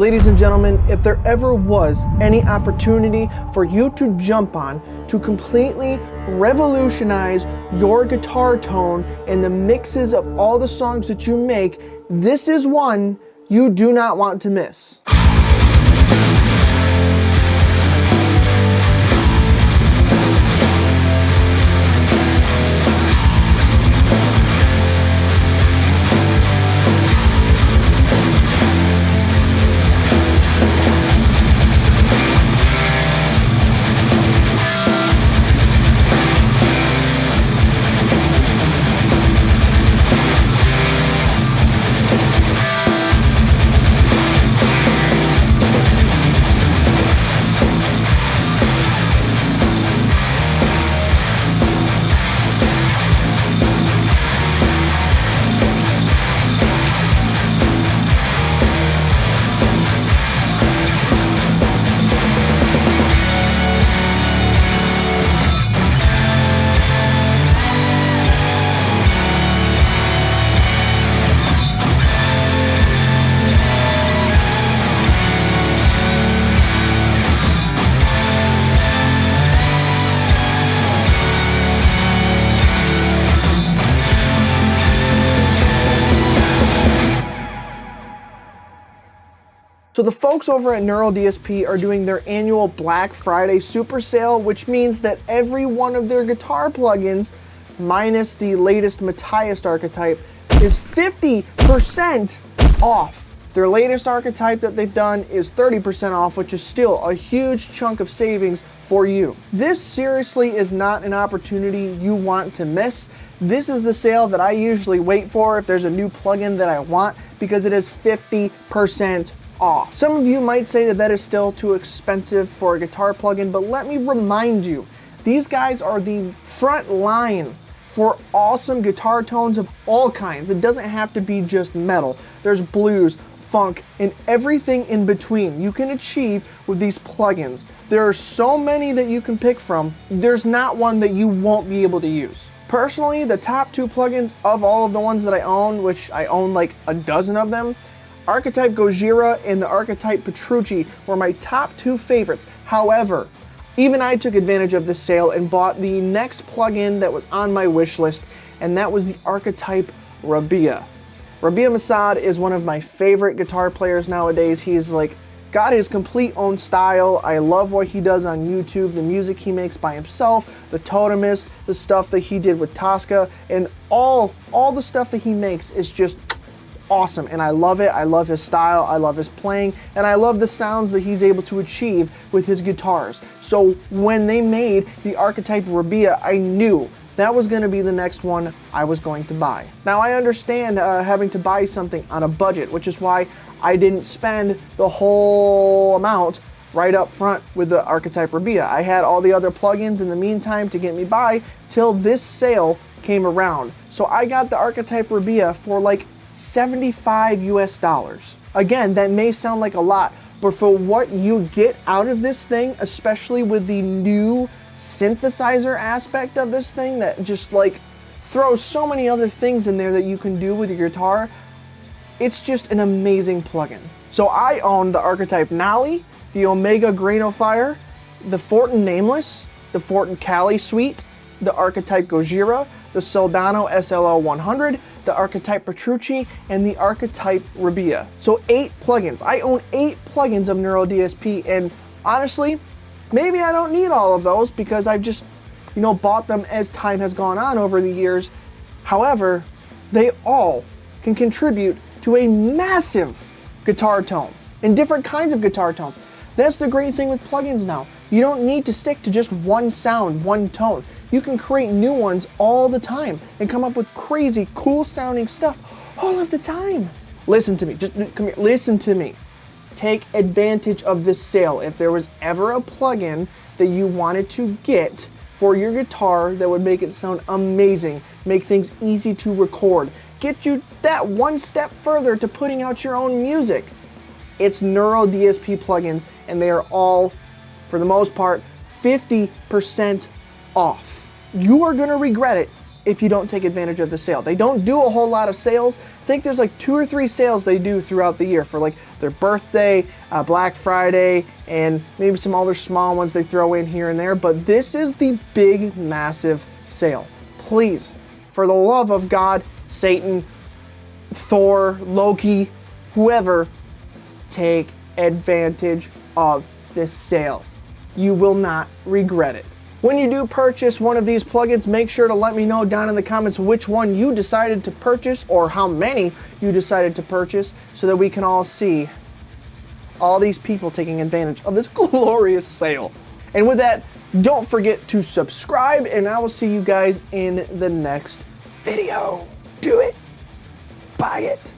Ladies and gentlemen, if there ever was any opportunity for you to jump on to completely revolutionize your guitar tone and the mixes of all the songs that you make, this is one you do not want to miss. So the folks over at Neural DSP are doing their annual Black Friday super sale, which means that every one of their guitar plugins, minus the latest Matthias archetype, is 50% off. Their latest archetype that they've done is 30% off, which is still a huge chunk of savings for you. This seriously is not an opportunity you want to miss. This is the sale that I usually wait for if there's a new plugin that I want, because it is 50% off. Some of you might say that that is still too expensive for a guitar plugin, but let me remind you, these guys are the front line for awesome guitar tones of all kinds. It doesn't have to be just metal. There's blues, funk, and everything in between you can achieve with these plugins. There are so many that you can pick from. There's not one that you won't be able to use. Personally, the top two plugins of all of the ones that I own, which I own like a dozen of them, Archetype Gojira and the Archetype Petrucci were my top two favorites. However, even I took advantage of this sale and bought the next plugin that was on my wish list, and that was the Archetype Rabea. Rabea Masad is one of my favorite guitar players nowadays. He's like got his complete own style. I love what he does on YouTube, the music he makes by himself, the Totemist, the stuff that he did with Tosca, and all the stuff that he makes is just awesome, and I love it. I love his style, I love his playing, and I love the sounds that he's able to achieve with his guitars. So when they made the Archetype Rabea, I knew that was going to be the next one I was going to buy. Now I understand having to buy something on a budget, which is why I didn't spend the whole amount right up front with the Archetype Rabea. I had all the other plugins in the meantime to get me by till this sale came around. So I got the Archetype Rabea for like $75 US. Again, that may sound like a lot, but for what you get out of this thing, especially with the new synthesizer aspect of this thing that just like throws so many other things in there that you can do with your guitar, it's just an amazing plugin. So I own the Archetype Nali, the Omega Grain of Fire, the Fortin Nameless, the Fortin Cali Suite, the Archetype Gojira, the Soldano SLL 100, the Archetype Petrucci, and the Archetype Rabea. So 8 plugins. I own 8 plugins of Neural DSP, and honestly, maybe I don't need all of those because I've just, bought them as time has gone on over the years. However, they all can contribute to a massive guitar tone and different kinds of guitar tones. That's the great thing with plugins now. You don't need to stick to just one sound, one tone. You can create new ones all the time and come up with crazy, cool sounding stuff all of the time. Listen to me, just come here, listen to me. Take advantage of this sale. If there was ever a plugin that you wanted to get for your guitar that would make it sound amazing, make things easy to record, get you that one step further to putting out your own music, it's Neural DSP plugins, and they are all, for the most part, 50% off. You are going to regret it if you don't take advantage of the sale. They don't do a whole lot of sales. I think there's like 2 or 3 sales they do throughout the year for like their birthday, Black Friday, and maybe some other small ones they throw in here and there. But this is the big, massive sale. Please, for the love of God, Satan, Thor, Loki, whoever, take advantage of this sale. You will not regret it. When you do purchase one of these plugins, make sure to let me know down in the comments which one you decided to purchase or how many you decided to purchase so that we can all see all these people taking advantage of this glorious sale. And with that, don't forget to subscribe, and I will see you guys in the next video. Do it. Buy it.